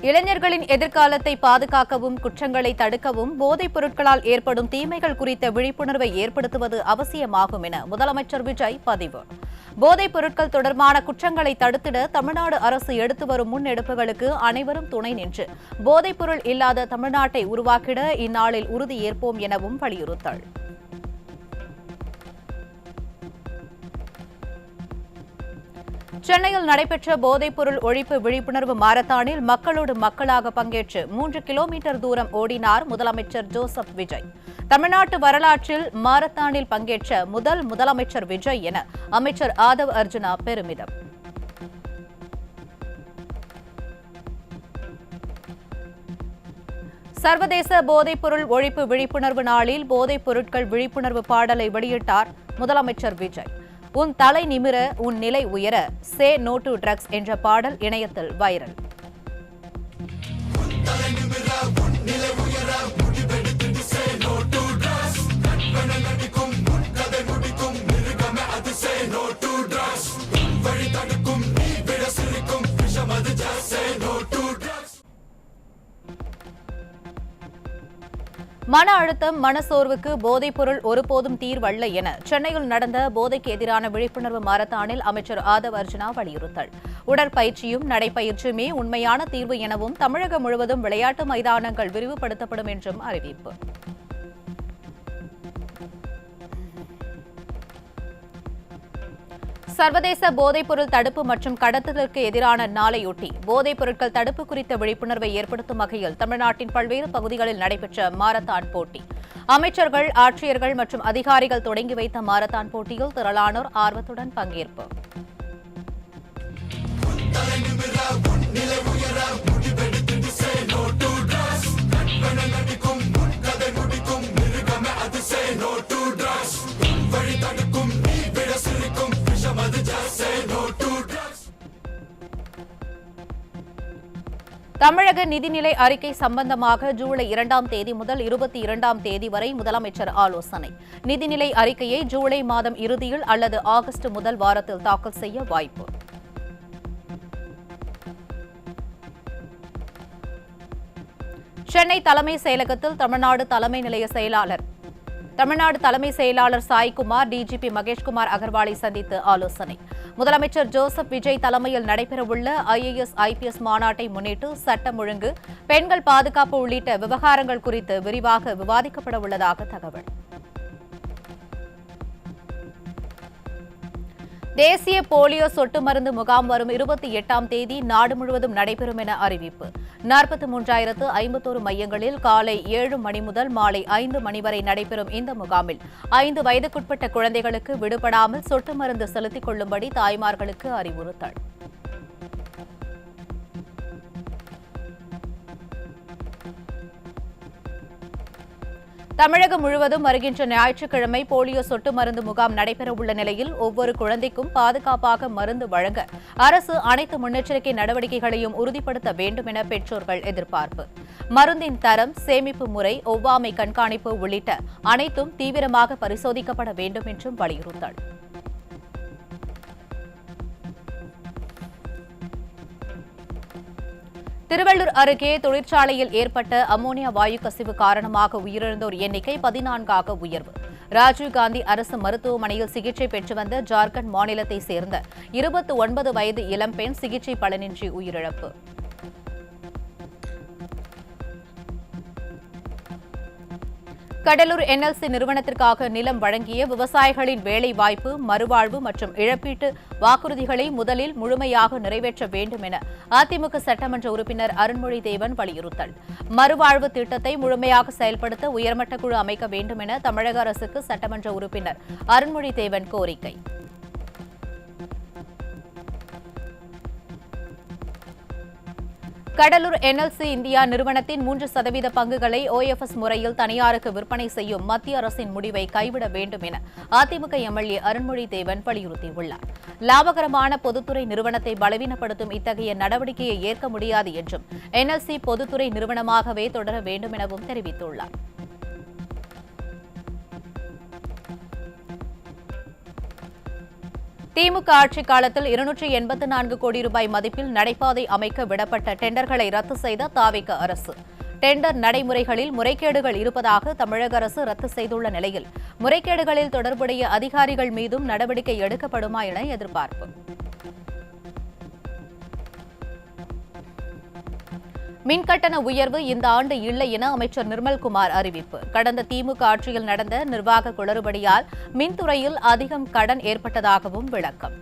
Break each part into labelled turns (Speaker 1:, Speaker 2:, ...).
Speaker 1: இளைஞர்களின் எதிர்காலத்தை பாதுகாக்கவும் குற்றங்களை தடுக்கவும் போதைப் பொருட்களால் ஏற்படும் தீமைகள் குறித்த விழிப்புணர்வை ஏற்படுத்துவது அவசியமாகும் என முதலமைச்சர் விஜய் பதிவு. போதைப் பொருட்கள் தொடர்பான குற்றங்களை தடுத்திட தமிழ்நாடு அரசு எடுத்து வரும் முன்னெடுப்புகளுக்கு அனைவரும் துணை நின்று போதைப் பொருள் இல்லாத தமிழ்நாட்டை உருவாக்கிட இந்நாளில் உறுதியேற்போம் எனவும் வலியுறுத்தல். சென்னையில் நடைபெற்ற போதைப்பொருள் ஒழிப்பு விழிப்புணர்வு மாரத்தானில் மக்களோடு மக்களாக பங்கேற்று 3 கிலோமீட்டர் தூரம் ஓடினார் முதலமைச்சர் ஜோசப் விஜய். தமிழ்நாட்டு வரலாற்றில் மாரத்தானில் பங்கேற்ற முதல் முதலமைச்சர் விஜய் என அமைச்சர் ஆதவ் அர்ஜுனா பெருமிதம். சர்வதேச போதைப்பொருள் ஒழிப்பு விழிப்புணர்வு நாளில் போதைப் பொருட்கள் விழிப்புணர்வு பாடலை வெளியிட்டார் முதலமைச்சர் விஜய். உன் தலை நிமிர உன் நிலை உயர சே நோ டு ட்ரக்ஸ் என்ற பாடல் இணையத்தில் வைரல். மன அழுத்தம், மனசோர்வுக்கு போதைப்பொருள் ஒருபோதும் தீர்வல்ல என சென்னையில் நடந்த போதைக்கு எதிரான விழிப்புணர்வு மாரத்தானில் அமைச்சர் ஆதவ் அர்ஜுனா வலியுறுத்தல். உடற்பயிற்சியும் நடைப்பயிற்சியுமே உண்மையான தீர்வு எனவும் தமிழகம் முழுவதும் விளையாட்டு மைதானங்கள் விரிவுபடுத்தப்படும் என்றும் அறிவிப்பு. சர்வதேச போதைப்பொருள் தடுப்பு மற்றும் கடத்தலுக்கு எதிரான நாளையொட்டி போதைப் பொருட்கள் தடுப்பு குறித்த விழிப்புணர்வை ஏற்படுத்தும் வகையில் தமிழ்நாட்டின் பல்வேறு பகுதிகளில் நடைபெற்ற மாரத்தான் போட்டி. அமைச்சர்கள், ஆட்சியர்கள் மற்றும் அதிகாரிகள் தொடங்கி வைத்த மாரத்தான் போட்டியில் திரளானோர் ஆர்வத்துடன் பங்கேற்பு. தமிழக நிதிநிலை அறிக்கை சம்பந்தமாக ஜூலை 2ஆம் தேதி முதல் 22ஆம் தேதி வரை முதலமைச்சர் ஆலோசனை. நிதிநிலை அறிக்கையை ஜூலை மாதம் இறுதியில் அல்லது ஆகஸ்ட் முதல் வாரத்தில் தாக்கல் செய்ய வாய்ப்பு. சென்னை தலைமை செயலகத்தில் தமிழ்நாடு தலைமை செயலாளர் சாய்குமார், டிஜிபி மகேஷ்குமார் அகர்வாலை சந்தித்து ஆலோசனை. முதலமைச்சர் ஜோசப் விஜய் தலைமையில் நடைபெறவுள்ள IAS, IPS மாநாட்டை முன்னிட்டு சட்டம் ஒழுங்கு, பெண்கள் பாதுகாப்பு உள்ளிட்ட விவகாரங்கள் குறித்து விரிவாக விவாதிக்கப்பட உள்ளதாக தகவல். தேசிய போலியோ சொட்டு மருந்து முகாம் வரும் 28ஆம் தேதி நாடு முழுவதும் நடைபெறும் என அறிவிப்பு. 43,051 மையங்களில் காலை 7 மணி முதல் மாலை 5 மணி வரை நடைபெறும் இந்த முகாமில் 5 வயதுக்குட்பட்ட குழந்தைகளுக்கு விடுபடாமல் சொட்டு மருந்து செலுத்திக் கொள்ளும்படி தாய்மார்களுக்கு அறிவுறுத்தல். தமிழகம் முழுவதும் வருகின்ற ஞாயிற்றுக்கிழமை போலியோ சொட்டு மருந்து முகாம் நடைபெறவுள்ள நிலையில் ஒவ்வொரு குழந்தைக்கும் பாதுகாப்பாக மருந்து வழங்க அரசு அனைத்து முன்னெச்சரிக்கை நடவடிக்கைகளையும் உறுதிப்படுத்த வேண்டும் என பெற்றோர்கள் எதிர்பார்ப்பு. மருந்தின் தரம், சேமிப்பு முறை, ஒவ்வாமை கண்காணிப்பு உள்ளிட்ட அனைத்தும் தீவிரமாக பரிசோதிக்கப்பட வேண்டும் என்றும் வலியுறுத்தல். திருவள்ளூர் அருகே தொழிற்சாலையில் ஏற்பட்ட அமோனியா வாயு கசிவு காரணமாக உயிரிழந்தோர் எண்ணிக்கை 14ஆக உயர்வு. ராஜீவ்காந்தி அரசு மருத்துவமனையில் சிகிச்சை பெற்று வந்த ஜார்க்கண்ட் மாநிலத்தைச் சேர்ந்த 29 வயது இளம்பெண் சிகிச்சை பலனின்றி உயிரிழப்பு. கடலூர் NLC நிறுவனத்திற்காக நிலம் வழங்கிய விவசாயிகளின் வேலைவாய்ப்பு, மறுவாழ்வு மற்றும் இழப்பீட்டு வாக்குறுதிகளை முதலில் முழுமையாக நிறைவேற்ற வேண்டும் என அதிமுக சட்டமன்ற உறுப்பினர் அருண்மொழி தேவன் வலியுறுத்தல். மறுவாழ்வு திட்டத்தை முழுமையாக செயல்படுத்த உயர்மட்ட குழு அமைக்க வேண்டும் என தமிழக அரசுக்கு சட்டமன்ற உறுப்பினர் அருண்மொழி தேவன் கோரிக்கை. கடலூர் NLC இந்தியா நிறுவனத்தின் 3% பங்குகளை OFS முறையில் தனியாருக்கு விற்பனை செய்யும் மத்திய அரசின் முடிவை கைவிட வேண்டும் என அதிமுக MLA அருண்மொழி தேவன் வலியுறுத்தியுள்ளார். லாபகரமான பொதுத்துறை நிறுவனத்தை பலவீனப்படுத்தும் இத்தகைய நடவடிக்கையை ஏற்க முடியாது என்றும் NLC பொதுத்துறை நிறுவனமாகவே தொடர வேண்டும் எனவும் தெரிவித்துள்ளார். திமுக ஆட்சிக் காலத்தில் 284 கோடி ரூபாய் மதிப்பில் நடைபாதை அமைக்க விடப்பட்ட டெண்டர்களை ரத்து செய்த தாவேகா அரசு. டெண்டர் நடைமுறைகளில் முறைகேடுகள் இருப்பதாக தமிழக அரசு ரத்து செய்துள்ள நிலையில் முறைகேடுகளில் தொடர்புடைய அதிகாரிகள் மீதும் நடவடிக்கை எடுக்கப்படுமா என எதிர்பார்ப்பு. மின்கட்டண உயர்வு இந்த ஆண்டு இல்லை என அமைச்சர் நிர்மல்குமார் அறிவிப்பு. கடந்த திமுக ஆட்சியில் நடந்த நிர்வாக குளறுபடியால் மின்துறையில் அதிகம் கடன் ஏற்பட்டதாகவும் விளக்கம்.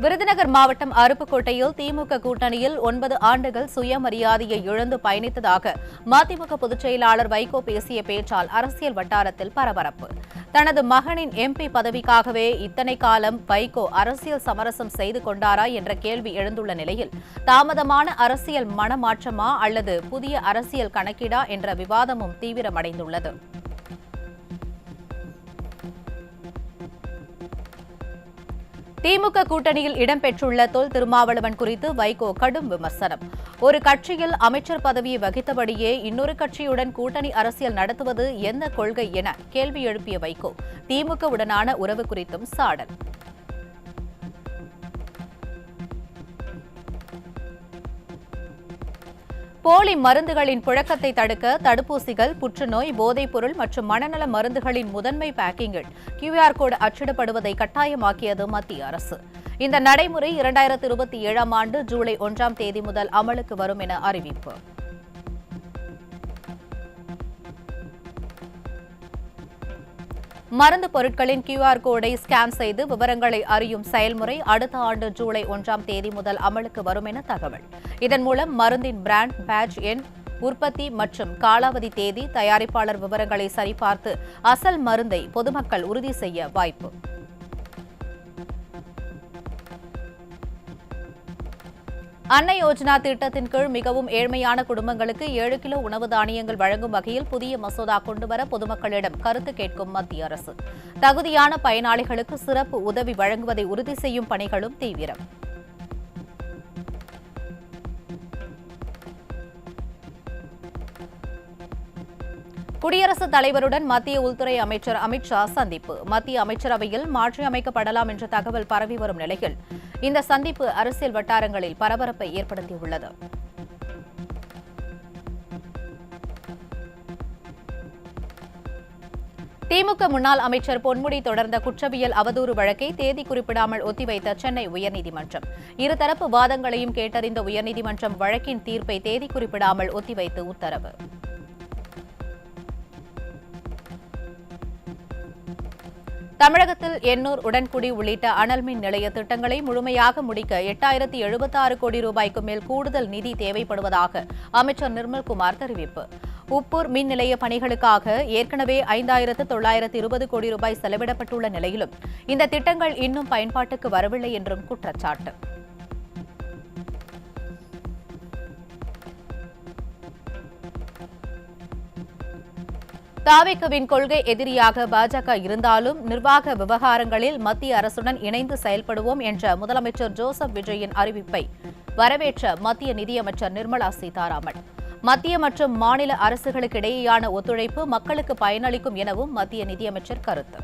Speaker 1: விருதுநகர் மாவட்டம் அருப்புக்கோட்டையில் திமுக கூட்டணியில் 9 ஆண்டுகள் சுயமரியாதையை இழந்து பயணித்ததாக மதிமுக பொதுச் செயலாளர் வைகோ பேசிய பேச்சால் அரசியல் வட்டாரத்தில் பரபரப்பு. தனது மகனின் எம்பி பதவிக்காகவே இத்தனை காலம் வைகோ அரசியல் சமரசம் செய்து கொண்டாரா என்ற கேள்வி எழுந்துள்ள நிலையில் தாமதமான அரசியல் மனமாற்றமா அல்லது புதிய அரசியல் கணக்கீடா என்ற விவாதமும் தீவிரமடைந்துள்ளது. திமுக கூட்டணியில் இடம்பெற்றுள்ள தொல் திருமாவளவன் குறித்து வைகோ கடும் விமர்சனம். ஒரு கட்சியில் அமைச்சர் பதவியை வகித்தபடியே இன்னொரு கட்சியுடன் கூட்டணி அரசியல் நடத்துவது என்ன கொள்கை என கேள்வி எழுப்பிய வைகோ திமுகவுடனான உறவு குறித்தும் சாடல். போலி மருந்துகளின் புழக்கத்தை தடுக்க தடுப்பூசிகள், புற்றுநோய், போதைப்பொருள் மற்றும் மனநல மருந்துகளின் முதன்மை பேக்கிங்கில் QR கோடு அச்சிடப்படுவதை கட்டாயமாக்கியது மத்திய அரசு. இந்த நடைமுறை 2027 ஆண்டு ஜூலை 1ஆம் தேதி முதல் அமலுக்கு வரும் என அறிவிப்பு. மருந்து பொருட்களின் QR கோடை ஸ்கேன் செய்து விவரங்களை அறியும் செயல்முறை அடுத்த ஆண்டு ஜூலை 1ஆம் தேதி முதல் அமலுக்கு வரும் என தகவல். இதன் மூலம் மருந்தின் பிராண்ட், பேட்ச் எண், உற்பத்தி மற்றும் காலாவதி தேதி, தயாரிப்பாளர் விவரங்களை சரிபார்த்து அசல் மருந்தை பொதுமக்கள் உறுதி செய்ய வாய்ப்பு. அன்னை யோஜனா திட்டத்தின் கீழ் மிகவும் ஏழ்மையான குடும்பங்களுக்கு 7 கிலோ உணவு தானியங்கள் வழங்கும் வகையில் புதிய மசோதா கொண்டுவர பொதுமக்களிடம் கருத்து கேட்கும் மத்திய அரசு. தகுதியான பயனாளிகளுக்கு சிறப்பு உதவி வழங்குவதை உறுதி செய்யும் பணிகளும் தீவிரம். குடியரசுத் தலைவருடன் மத்திய உள்துறை அமைச்சர் அமித் ஷா சந்திப்பு. மத்திய அமைச்சரவையில் மாற்றியமைக்கப்படலாம் என்ற தகவல் பரவி வரும் நிலையில் இந்த சந்திப்பு அரசியல் வட்டாரங்களில் பரபரப்பை ஏற்படுத்தியுள்ளது. திமுக முன்னாள் அமைச்சர் பொன்முடி தொடர்ந்த குற்றவியல் அவதூறு வழக்கை தேதி குறிப்பிடாமல் ஒத்திவைத்த சென்னை உயர்நீதிமன்றம். இருதரப்பு வாதங்களையும் கேட்டறிந்த உயர்நீதிமன்றம் வழக்கின் தீர்ப்பை தேதி குறிப்பிடாமல் ஒத்திவைத்து உத்தரவு. தமிழகத்தில் எண்ணூர், உடன்குடி உள்ளிட்ட அனல் மின் நிலைய திட்டங்களை முழுமையாக முடிக்க 8076 கோடி ரூபாய்க்கு மேல் கூடுதல் நிதி தேவைப்படுவதாக அமைச்சர் நிர்மல்குமார் தெரிவிப்பு. உப்பூர் மின் நிலைய பணிகளுக்காக ஏற்கனவே 5920 கோடி ரூபாய் செலவிடப்பட்டுள்ள நிலையிலும் இந்த திட்டங்கள் இன்னும் பயன்பாட்டுக்கு வரவில்லை என்றும் குற்றச்சாட்டு. தாவேகாவின் கொள்கை எதிரியாக பாஜக இருந்தாலும் நிர்வாக விவகாரங்களில் மத்திய அரசுடன் இணைந்து செயல்படுவோம் என்ற முதலமைச்சர் ஜோசப் விஜயின் அறிவிப்பை வரவேற்ற மத்திய நிதியமைச்சர் நிர்மலா சீதாராமன். மத்திய மற்றும் மாநில அரசுகளுக்கு இடையேயான ஒத்துழைப்பு மக்களுக்கு பயனளிக்கும் எனவும் மத்திய நிதியமைச்சர் கருத்து.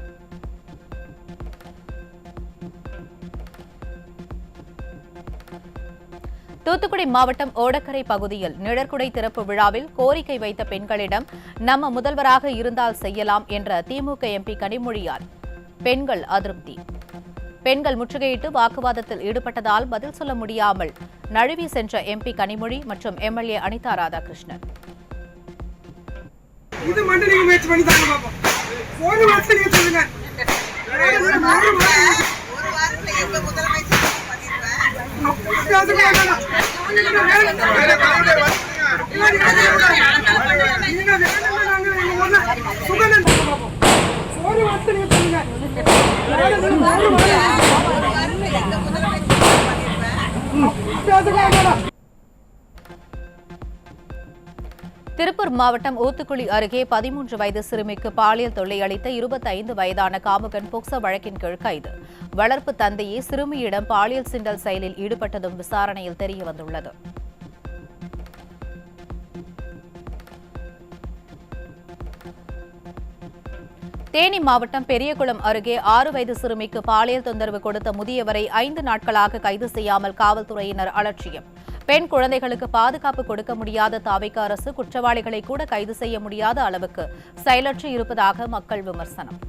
Speaker 1: தூத்துக்குடி மாவட்டம் ஓடக்கரை பகுதியில் நிழற்குடை திறப்பு விழாவில் கோரிக்கை வைத்த பெண்களிடம் நம்ம முதல்வராக இருந்தால் செய்யலாம் என்ற திமுக எம்பி கனிமொழியால் பெண்கள் அதிருப்தி. பெண்கள் முற்றுகையிட்டு வாக்குவாதத்தில் ஈடுபட்டதால் பதில் சொல்ல முடியாமல் நழுவி சென்ற எம்பி கனிமொழி மற்றும் எம்எல்ஏ அனிதா ராதாகிருஷ்ணன். திருப்பூர் மாவட்டம் ஊத்துக்குளி அருகே 13 வயது சிறுமிக்கு பாலியல் தொல்லை அளித்த 25 வயதான காமுகன் போக்சோ வழக்கின் கீழ் கைது. வளர்ப்பு தந்தையே சிறுமியிடம் பாலியல் சிண்டல் செயலில் ஈடுபட்டதும் விசாரணையில் தெரியவந்துள்ளது. தேனி மாவட்டம் பெரியகுளம் அருகே 6 வயது சிறுமிக்கு பாலியல் தொந்தரவு கொடுத்த முதியவரை 5 நாட்களாக கைது செய்யாமல் காவல்துறையினர் அலட்சியம். பெண் குழந்தைகளுக்கு பாதுகாப்பு கொடுக்க முடியாத தாவேகா அரசு குற்றவாளிகளை கூட கைது செய்ய முடியாத அளவுக்கு செயலற்று இருப்பதாக மக்கள் விமர்சனம்.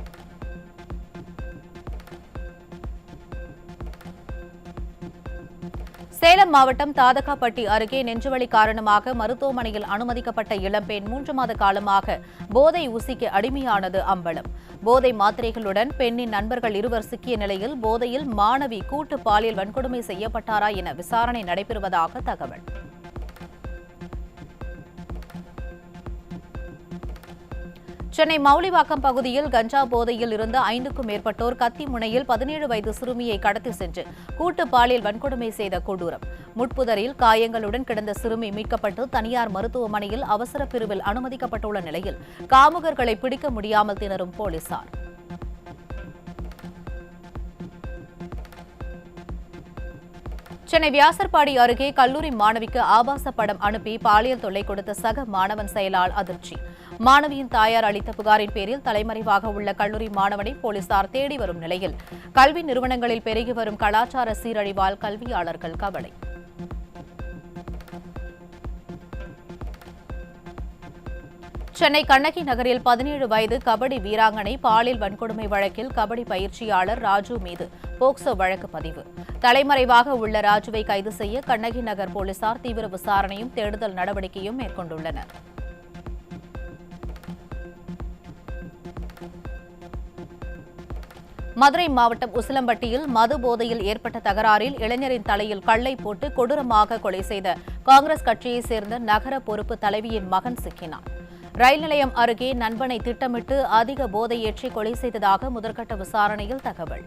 Speaker 1: சேலம் மாவட்டம் தாதகாப்பட்டி அருகே நெஞ்சுவலி காரணமாக மருத்துவமனையில் அனுமதிக்கப்பட்ட இளம்பெண் 3 மாத காலமாக போதை ஊசிக்கு அடிமையானது அம்பலம். போதை மாத்திரைகளுடன் பெண்ணின் நண்பர்கள் இருவர் சிக்கிய நிலையில் போதையில் மாணவி கூட்டு பாலியல் வன்கொடுமை செய்யப்பட்டாரா என விசாரணை நடைபெறுவதாக தகவல். சென்னை மவுலிவாக்கம் பகுதியில் கஞ்சா போதையில் இருந்த 5க்கும் மேற்பட்டோர் கத்தி முனையில் 17 வயது சிறுமியை கடத்தி சென்று கூட்டு பாலியல் வன்கொடுமை செய்த கொடூரம். முட்புதரில் காயங்களுடன் கிடந்த சிறுமி மீட்கப்பட்டு தனியார் மருத்துவமனையில் அவசர பிரிவில் அனுமதிக்கப்பட்டுள்ள நிலையில் காமுகர்களை பிடிக்க முடியாமல் திணறும் போலீசார். சென்னை வியாசர்பாடி அருகே கல்லூரி மாணவிக்கு ஆபாச படம் அனுப்பி பாலியல் தொல்லை கொடுத்த சக மாணவன் செயலால் அதிர்ச்சி. மாணவியின் தாயார் அளித்த புகாரின் பேரில் தலைமறைவாக உள்ள கல்லூரி மாணவனை போலீசார் தேடி வரும் நிலையில் கல்வி நிறுவனங்களில் பெருகி வரும் கலாச்சார சீரழிவால் கல்வியாளர்கள் கவலை. சென்னை கண்ணகி நகரில் 17 வயது கபடி வீராங்கனை பாலியல் வன்கொடுமை வழக்கில் கபடி பயிற்சியாளர் ராஜு மீது போக்சோ வழக்கு பதிவு. தலைமறைவாக உள்ள ராஜுவை கைது செய்ய கண்ணகி நகர் போலீசார் தீவிர விசாரணையும் தேடுதல் நடவடிக்கையும் மேற்கொண்டுள்ளனர். மதுரை மாவட்டம் உசிலம்பட்டியில் மது போதையில் ஏற்பட்ட தகராறில் இளைஞரின் தலையில் கல்லை போட்டு கொடூரமாக கொலை செய்த காங்கிரஸ் கட்சியைச் சேர்ந்த நகர பொறுப்பு தலைவியின் மகன் சிக்கினார். ரயில் நிலையம் அருகே நண்பனை திட்டமிட்டு அதிக போதை ஏற்றி கொலை செய்ததாக முதற்கட்ட விசாரணையில் தகவல்.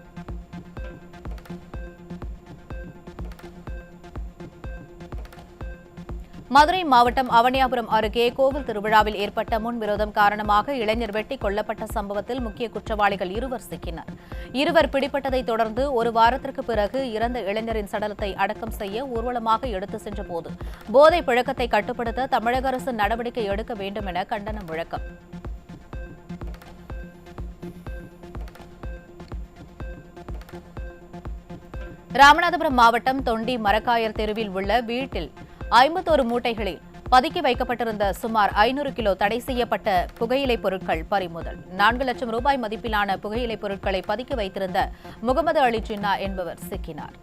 Speaker 1: மதுரை மாவட்டம் அவனியாபுரம் அருகே கோவில் திருவிழாவில் ஏற்பட்ட முன்விரோதம் காரணமாக இளைஞர் வெட்டி கொல்லப்பட்ட சம்பவத்தில் முக்கிய குற்றவாளிகள் 2 சிக்கினர். 2 பிடிபட்டதைத் தொடர்ந்து ஒரு வாரத்திற்கு பிறகு இறந்த இளைஞரின் சடலத்தை அடக்கம் செய்ய ஊர்வலமாக எடுத்து சென்றபோது போதை புழக்கத்தை கட்டுப்படுத்த தமிழக அரசு நடவடிக்கை எடுக்க வேண்டும் என கண்டன முழக்கம். ராமநாதபுரம் மாவட்டம் தொண்டி மரக்காயர் தெருவில் உள்ள வீட்டில் 51 மூட்டைகளில் பதுக்கி வைக்கப்பட்டிருந்த சுமார் 500 கிலோ தடை செய்யப்பட்ட புகையிலைப் பொருட்கள் பறிமுதல். 4 லட்சம் ரூபாய் மதிப்பிலான புகையிலைப் பொருட்களை பதுக்கி வைத்திருந்த முகமது அலி ஜின்னா என்பவர் சிக்கினார்.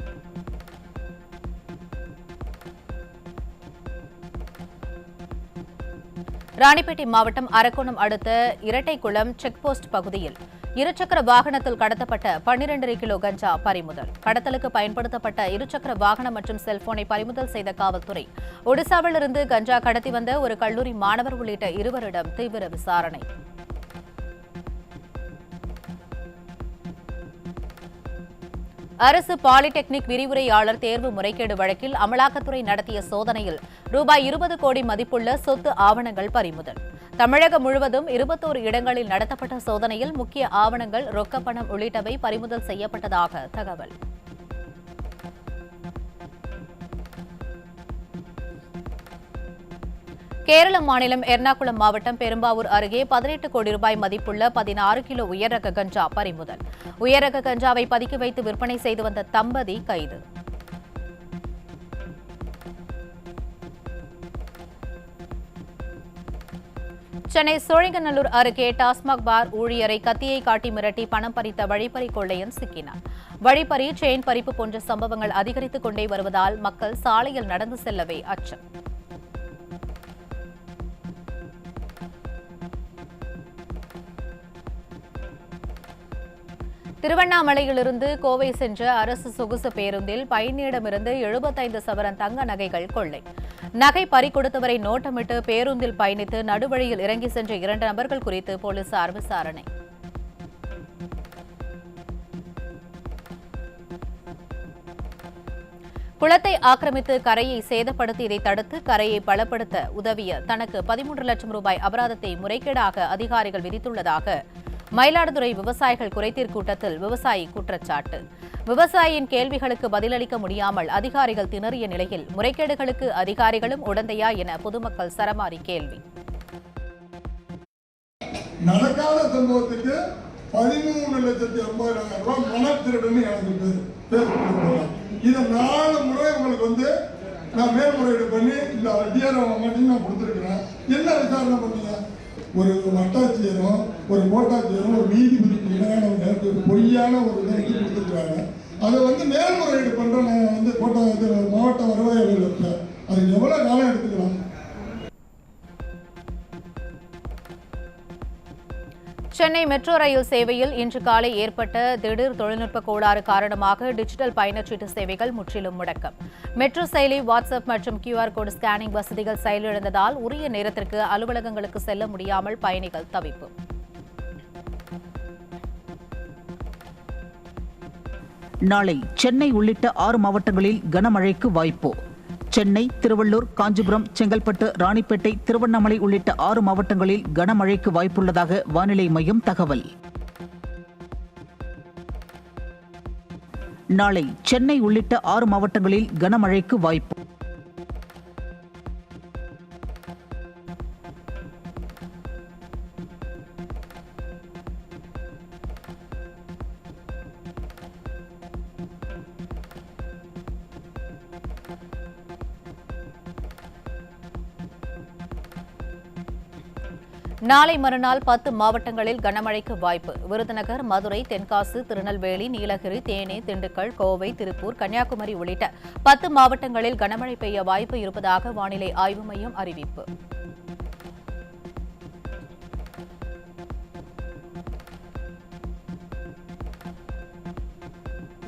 Speaker 1: ராணிப்பேட்டை மாவட்டம் அரக்கோணம் அடுத்த இரட்டைக்குளம் செக்போஸ்ட் பகுதியில் இருசக்கர வாகனத்தில் கடத்தப்பட்ட 12 கிலோ கஞ்சா பறிமுதல். கடத்தலுக்கு பயன்படுத்தப்பட்ட இருசக்கர வாகனம் மற்றும் செல்போனை பறிமுதல் செய்த காவல்துறை. ஒடிசாவிலிருந்து கஞ்சா கடத்தி வந்த ஒரு கல்லூரி மாணவர் உள்ளிட்ட 2 தீவிர விசாரணை. அரசு பாலிடெக்னிக் விரிவுரையாளர் தேர்வு முறைகேடு வழக்கில் அமலாக்கத்துறை நடத்திய சோதனையில் ரூபாய் 20 கோடி மதிப்புள்ள சொத்து ஆவணங்கள் பறிமுதல். தமிழகம் முழுவதும் 21 இடங்களில் நடத்தப்பட்ட சோதனையில் முக்கிய ஆவணங்கள், ரொக்கப்பணம் உள்ளிட்டவை பறிமுதல் செய்யப்பட்டதாக தகவல். கேரள மாநிலம் எர்ணாகுளம் மாவட்டம் பெரும்பாவூர் அருகே 18 கோடி ரூபாய் மதிப்புள்ள 16 கிலோ உயர்ரக கஞ்சா பறிமுதல். உயர்ரக கஞ்சாவை பதுக்கி வைத்து விற்பனை செய்து வந்த தம்பதி கைது. சென்னை சோழிங்கநல்லூர் அருகே டாஸ்மாக் பார் ஊழியரை கத்தியை காட்டி மிரட்டி பணம் பறித்த வழிப்பறி கொள்ளையன் சிக்கினார். வழிப்பறி, செயின் பறிப்பு போன்ற சம்பவங்கள் அதிகரித்துக் கொண்டே வருவதால் மக்கள் சாலையில் நடந்து செல்லவே அச்சம். திருவண்ணாமலையிலிருந்து கோவை சென்ற அரசு சொகுசு பேருந்தில் பயணியிடமிருந்து 75 சவரன் தங்க நகைகள் கொள்ளை. நகை பறிகொடுத்தவரை நோட்டமிட்டு பேருந்தில் பயணித்து நடுவழியில் இறங்கி சென்ற 2 நபர்கள் குறித்து போலீசார் விசாரணை. குளத்தை ஆக்கிரமித்து கரையை சேதப்படுத்தியதை தடுத்து கரையை பலப்படுத்த உதவிய தனக்கு 13 லட்சம் ரூபாய் அபராதத்தை முறைகேடாக அதிகாரிகள் விதித்துள்ளதாக மயிலாடுதுறை விவசாயிகள் குறைதீர் கூட்டத்தில் விவசாயி குற்றச்சாட்டு. விவசாயியின் கேள்விகளுக்கு பதிலளிக்க முடியாமல் அதிகாரிகள் திணறிய நிலையில் முறைகேடுகளுக்கு அதிகாரிகளும் உடந்தையா என பொதுமக்கள் சரமாரி கேள்வி.
Speaker 2: நடக்காத சம்பவத்துக்கு 13,50,000 ரூபாய் மனத்திருடுன்னு எனக்கு பேர் கொடுக்குறேன். இதை 4 முறை உங்களுக்கு நான் மேல்முறையீடு பண்ணி இந்த டிஆர்ஓ மட்டும் நான் கொடுத்துருக்குறேன். என்ன விசாரணை பண்ணீங்க? ஒரு வட்டாட்சியரும் ஒரு கோட்டாட்சியரும் ஒரு நீதிபதிக்கு இணையான பொய்யான ஒரு இதை கொடுத்துருக்குறாங்க. அதை மேல்முறையீடு பண்ணுற நான் மாவட்ட வருவாய் அலுவலகத்தில் அதுக்கு எவ்வளோ காலம் எடுத்துக்கலாம்?
Speaker 1: சென்னை மெட்ரோ ரயில் சேவையில் இன்று காலை ஏற்பட்ட திடீர் தொழில்நுட்ப கோளாறு காரணமாக டிஜிட்டல் பயணச்சீட்டு சேவைகள் முற்றிலும் முடக்கம். மெட்ரோ செயலி, வாட்ஸ்அப் மற்றும் QR கோடு ஸ்கேனிங் வசதிகள் செயலிழந்ததால் உரிய நேரத்திற்கு அலுவலகங்களுக்கு செல்ல முடியாமல் பயணிகள் தவிப்பு.
Speaker 3: நாளை சென்னை உள்ளிட்ட 6 மாவட்டங்களில் கனமழைக்கு வாய்ப்பு. சென்னை, திருவள்ளூர், காஞ்சிபுரம், செங்கல்பட்டு, ராணிப்பேட்டை, திருவண்ணாமலை உள்ளிட்ட 6 மாவட்டங்களில் கனமழைக்கு வாய்ப்புள்ளதாக வானிலை மையம் தகவல். நாளை சென்னை உள்ளிட்ட 6 மாவட்டங்களில் கனமழைக்கு வாய்ப்பு.
Speaker 1: நாளை மறுநாள் 10 மாவட்டங்களில் கனமழைக்கு வாய்ப்பு. விருதுநகர், மதுரை, தென்காசி, திருநெல்வேலி, நீலகிரி, தேனி, திண்டுக்கல், கோவை, திருப்பூர், கன்னியாகுமரி உள்ளிட்ட 10 மாவட்டங்களில் கனமழை பெய்ய வாய்ப்பு இருப்பதாக வானிலை ஆய்வு மையம் அறிவிப்பு.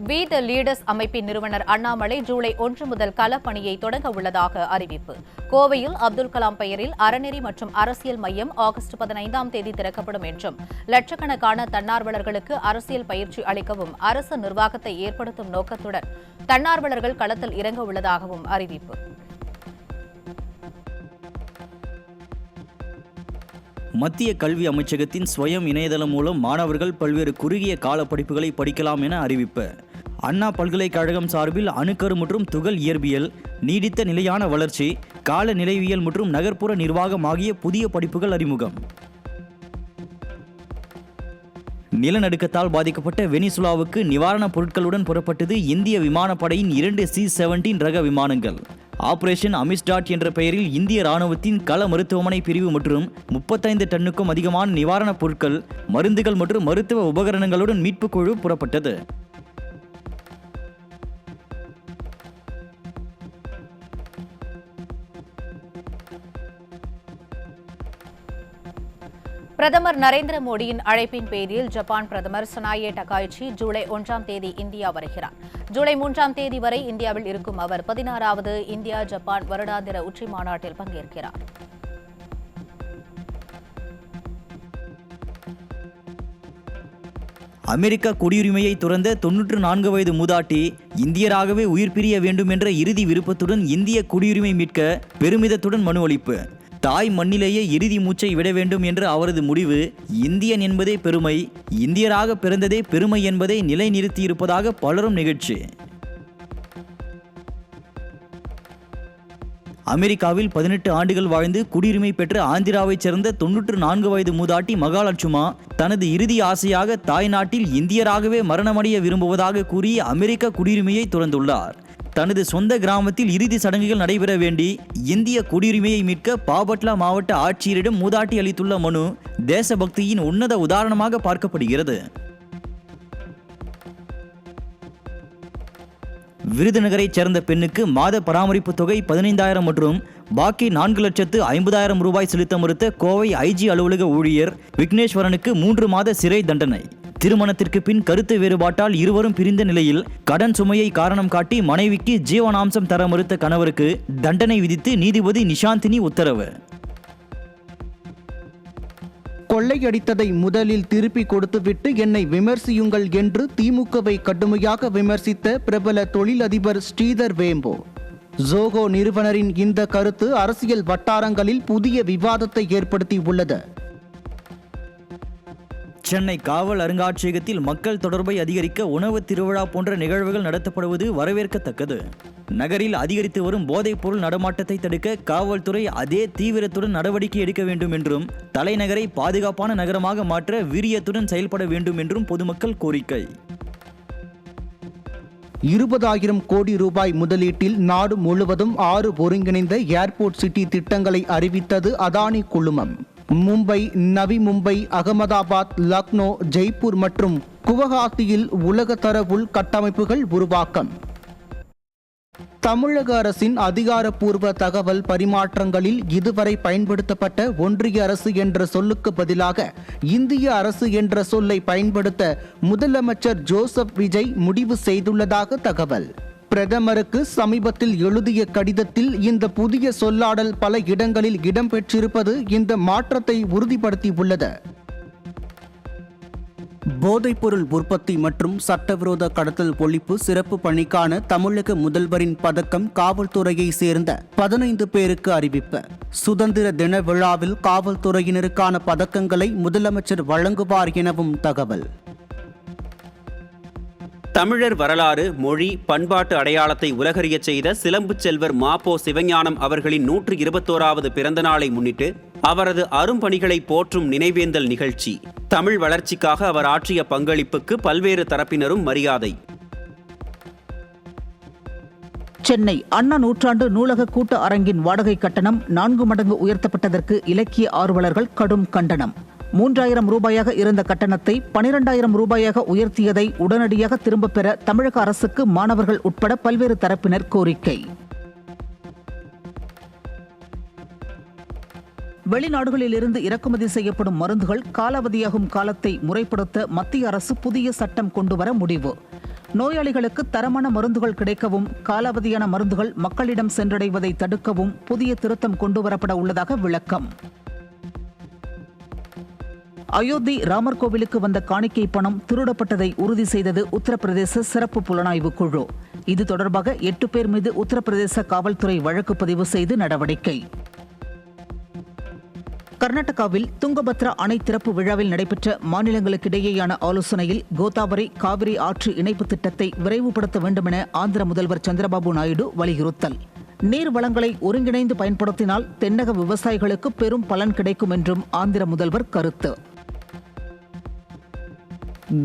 Speaker 1: வி த லீடர்ஸ் அமைப்பின் நிறுவனர் அண்ணாமலை ஜூலை 1 முதல் களப்பணியை தொடங்க உள்ளதாக அறிவிப்பு. கோவையில் அப்துல் கலாம் பெயரில் அறநெறி மற்றும் அரசியல் மையம் ஆகஸ்ட் 15ஆம் தேதி திறக்கப்படும் என்றும், லட்சக்கணக்கான தன்னார்வலர்களுக்கு அரசியல் பயிற்சி அளிக்கவும் அரசு நிர்வாகத்தை ஏற்படுத்தும் நோக்கத்துடன் தன்னார்வலர்கள் களத்தில் இறங்க உள்ளதாகவும் அறிவிப்பு.
Speaker 4: மத்திய கல்வி அமைச்சகத்தின் ஸ்வயம் இணையதளம் மூலம் மாணவர்கள் பல்வேறு குறுகிய கால படிப்புகளை படிக்கலாம் என அறிவிப்பு. அண்ணா பல்கலைக்கழகம் சார்பில் அணுக்கரு மற்றும் துகள் இயற்பியல், நீடித்த நிலையான வளர்ச்சி, கால நிலைவியல் மற்றும் நகர்ப்புற நிர்வாகம் ஆகிய புதிய படிப்புகள் அறிமுகம். நிலநடுக்கத்தால் பாதிக்கப்பட்ட வெனிசுலாவுக்கு நிவாரணப் பொருட்களுடன் புறப்பட்டது இந்திய விமானப்படையின் 2 C-17 ரக விமானங்கள். ஆபரேஷன் அமிஸ்டாட் என்ற பெயரில் இந்திய ராணுவத்தின் கள மருத்துவமனை பிரிவு மற்றும் 35 டன்னுக்கும் அதிகமான நிவாரணப் பொருட்கள், மருந்துகள் மற்றும் மருத்துவ உபகரணங்களுடன் மீட்புக் குழு புறப்பட்டது.
Speaker 1: பிரதமர் நரேந்திர மோடியின் அழைப்பின் பேரில் ஜப்பான் பிரதமர் சனாயே டகாய்ச்சி ஜூலை 1ஆம் தேதி இந்தியா வருகிறார். ஜூலை 3ஆம் தேதி வரை இந்தியாவில் இருக்கும் அவர் 16வது இந்தியா ஜப்பான் வருடாந்திர உச்சி மாநாட்டில் பங்கேற்கிறார்.
Speaker 4: அமெரிக்க குடியுரிமையை துறந்த 94 வயது மூதாட்டி இந்தியராகவே உயிர் பிரிய வேண்டும் என்ற இறுதி விருப்பத்துடன் இந்திய குடியுரிமை மீட்க பெருமிதத்துடன் மனு அளிப்பு. தாய் மண்ணிலேயே இறுதி மூச்சை விட வேண்டும் என்ற அவரது முடிவு இந்தியன் என்பதே பெருமை, இந்தியராக பிறந்ததே பெருமை என்பதை நிலைநிறுத்தியிருப்பதாக பலரும் நிகழ்ச்சி. அமெரிக்காவில் 18 ஆண்டுகள் வாழ்ந்து குடியுரிமை பெற்ற ஆந்திராவைச் சேர்ந்த 94 வயது மூதாட்டி மகாலட்சுமா தனது இறுதி ஆசையாக தாய்நாட்டில் இந்தியராகவே மரணமடைய விரும்புவதாக கூறி அமெரிக்க குடியுரிமையை துறந்துள்ளார். தனது சொந்த கிராமத்தில் இறுதி சடங்குகள் நடைபெற வேண்டி இந்திய குடியுரிமையை மீட்க பாபட்லா மாவட்ட ஆட்சியரிடம் மூதாட்டி அளித்துள்ள மனு தேசபக்தியின் உன்னத உதாரணமாக பார்க்கப்படுகிறது. விருதுநகரைச் சேர்ந்த பெண்ணுக்கு மாத பராமரிப்பு தொகை 15,000 மற்றும் பாக்கி 4,50,000 ரூபாய் செலுத்த மறுத்த கோவை IG அலுவலக ஊழியர் விக்னேஸ்வரனுக்கு 3 மாத சிறை தண்டனை. திருமணத்திற்கு பின் கருத்து வேறுபாட்டால் இருவரும் பிரிந்த நிலையில் கடன் சுமையை காரணம் காட்டி மனைவிக்கு ஜீவனாம்சம் தர மறுத்த கணவருக்கு தண்டனை விதித்து நீதிபதி நிஷாந்தினி உத்தரவு.
Speaker 3: கொள்ளையடித்ததை முதலில் திருப்பி கொடுத்துவிட்டு என்னை விமர்சியுங்கள் என்று திமுகவை கடுமையாக விமர்சித்த பிரபல தொழிலதிபர் ஸ்ரீதர் வேம்பு. ஜோகோ நிறுவனரின் இந்த கருத்து அரசியல் வட்டாரங்களில் புதிய விவாதத்தை ஏற்படுத்தி உள்ளது.
Speaker 4: சென்னை காவல் அருங்காட்சியகத்தில் மக்கள் தொடர்பை அதிகரிக்க உணவு திருவிழா போன்ற நிகழ்வுகள் நடத்தப்படுவது வரவேற்கத்தக்கது. நகரில் அதிகரித்து வரும் போதைப் பொருள் நடமாட்டத்தை தடுக்க காவல்துறை அதே தீவிரத்துடன் நடவடிக்கை எடுக்க வேண்டும் என்றும் தலைநகரை பாதுகாப்பான நகரமாக மாற்ற வீரியத்துடன் செயல்பட வேண்டும் என்றும் பொதுமக்கள் கோரிக்கை.
Speaker 3: 20,000 கோடி ரூபாய் முதலீட்டில் நாடு முழுவதும் 6 ஒருங்கிணைந்த ஏர்போர்ட் சிட்டி திட்டங்களை அறிவித்தது அதானி குழுமம். மும்பை, நவி மும்பை, அகமதாபாத், லக்னோ, ஜெய்ப்பூர் மற்றும் குவஹாத்தியில் உலகத்தர உள்கட்டமைப்புகள் உருவாக்கம். தமிழக அரசின் அதிகாரப்பூர்வ தகவல் பரிமாற்றங்களில் இதுவரை பயன்படுத்தப்பட்ட ஒன்றிய அரசு என்ற சொல்லுக்கு பதிலாக இந்திய அரசு என்ற சொல்லை பயன்படுத்த முதலமைச்சர் ஜோசப் விஜய் முடிவு செய்துள்ளதாக தகவல். பிரதமருக்கு சமீபத்தில் எழுதிய கடிதத்தில் இந்த புதிய சொல்லாடல் பல இடங்களில் இடம்பெற்றிருப்பது இந்த மாற்றத்தை உறுதிப்படுத்தியுள்ளது. போதைப்பொருள் உற்பத்தி மற்றும் சட்டவிரோத கடத்தல் ஒழிப்பு சிறப்பு பணிக்கான தமிழக முதல்வரின் பதக்கம் காவல்துறையை சேர்ந்த 15 பேருக்கு அறிவிப்பு. சுதந்திர தின விழாவில் காவல்துறையினருக்கான பதக்கங்களை முதலமைச்சர் வழங்குவார் எனவும் தகவல்.
Speaker 5: தமிழர் வரலாறு, மொழி, பண்பாட்டு அடையாளத்தை உலகறியச் செய்த சிலம்பு செல்வர் மாப்போ சிவஞானம் அவர்களின் 121வது பிறந்த நாளை முன்னிட்டு அவரது அரும்பணிகளை போற்றும் நினைவேந்தல் நிகழ்ச்சி. தமிழ் வளர்ச்சிக்காக அவர் ஆற்றிய பங்களிப்புக்கு பல்வேறு தரப்பினரும் மரியாதை.
Speaker 6: சென்னை அண்ணா நூற்றாண்டு நூலக கூட்ட அரங்கின் வாடகை கட்டணம் 4 மடங்கு உயர்த்தப்பட்டதற்கு இலக்கிய ஆர்வலர்கள் கடும் கண்டனம். 3,000 ரூபாயாக இருந்த கட்டணத்தை 12,000 ரூபாயாக உயர்த்தியதை உடனடியாக திரும்பப் பெற தமிழக அரசுக்கு மாணவர்கள் உட்பட பல்வேறு தரப்பினர் கோரிக்கை. வெளிநாடுகளிலிருந்து இறக்குமதி செய்யப்படும் மருந்துகள் காலாவதியாகும் காலத்தை முறைப்படுத்த மத்திய அரசு புதிய சட்டம் கொண்டுவர முடிவு. நோயாளிகளுக்கு தரமான மருந்துகள் கிடைக்கவும் காலாவதியான மருந்துகள் மக்களிடம் சென்றடைவதை தடுக்கவும் புதிய திருத்தம் கொண்டுவரப்பட உள்ளதாக விளக்கம். அயோத்தி ராமர் கோவிலுக்கு வந்த காணிக்கை பணம் திருடப்பட்டதை உறுதி செய்தது உத்தரப்பிரதேச சிறப்பு புலனாய்வு குழு. இது தொடர்பாக 8 பேர் மீது உத்தரப்பிரதேச காவல்துறை வழக்கு பதிவு செய்து நடவடிக்கை. கர்நாடகாவில் துங்கபத்ரா அணை திறப்பு விழாவில் நடைபெற்ற மாநிலங்களுக்கிடையேயான ஆலோசனையில் கோதாவரி காவிரி ஆற்று இணைப்பு திட்டத்தை விரைவுபடுத்த வேண்டுமென ஆந்திர முதல்வர் சந்திரபாபு நாயுடு வலியுறுத்தல். நீர் வளங்களை ஒருங்கிணைந்து பயன்படுத்தினால் தென்னக விவசாயிகளுக்கு பெரும் பலன் கிடைக்கும் என்றும் ஆந்திர முதல்வர் கருத்து.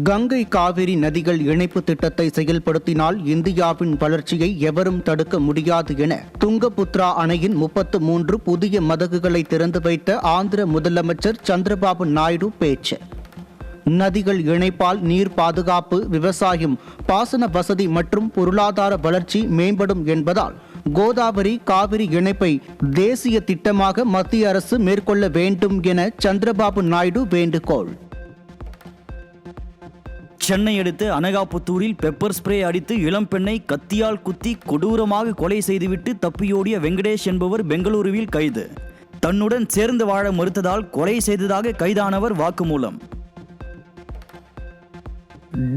Speaker 3: கங்கை காவிரி நதிகள் இணைப்பு திட்டத்தை செயல்படுத்தினால் இந்தியாவின் வளர்ச்சியை எவரும் தடுக்க முடியாது என துங்கபத்ரா அணையின் 33 புதிய மதகுகளை திறந்து வைத்த ஆந்திர முதலமைச்சர் சந்திரபாபு நாயுடு பேச்சு. நதிகள் இணைப்பால் நீர் பாதுகாப்பு, விவசாயம், பாசன வசதி மற்றும் பொருளாதார வளர்ச்சி மேம்படும் என்பதால் கோதாவரி காவிரி இணைப்பை தேசிய திட்டமாக மத்திய அரசு மேற்கொள்ள வேண்டும் என சந்திரபாபு நாயுடு வேண்டுகோள்.
Speaker 4: சென்னை அடுத்த அனகாபுத்தூரில் பெப்பர் ஸ்ப்ரே அடித்து இளம் பெண்ணை கத்தியால் குத்தி கொடூரமாக கொலை செய்துவிட்டு தப்பியோடிய வெங்கடேஷ் என்பவர் பெங்களூருவில் கைது. தன்னுடன் சேர்ந்து வாழ மறுத்ததால் கொலை செய்ததாக கைதானவர் வாக்குமூலம்.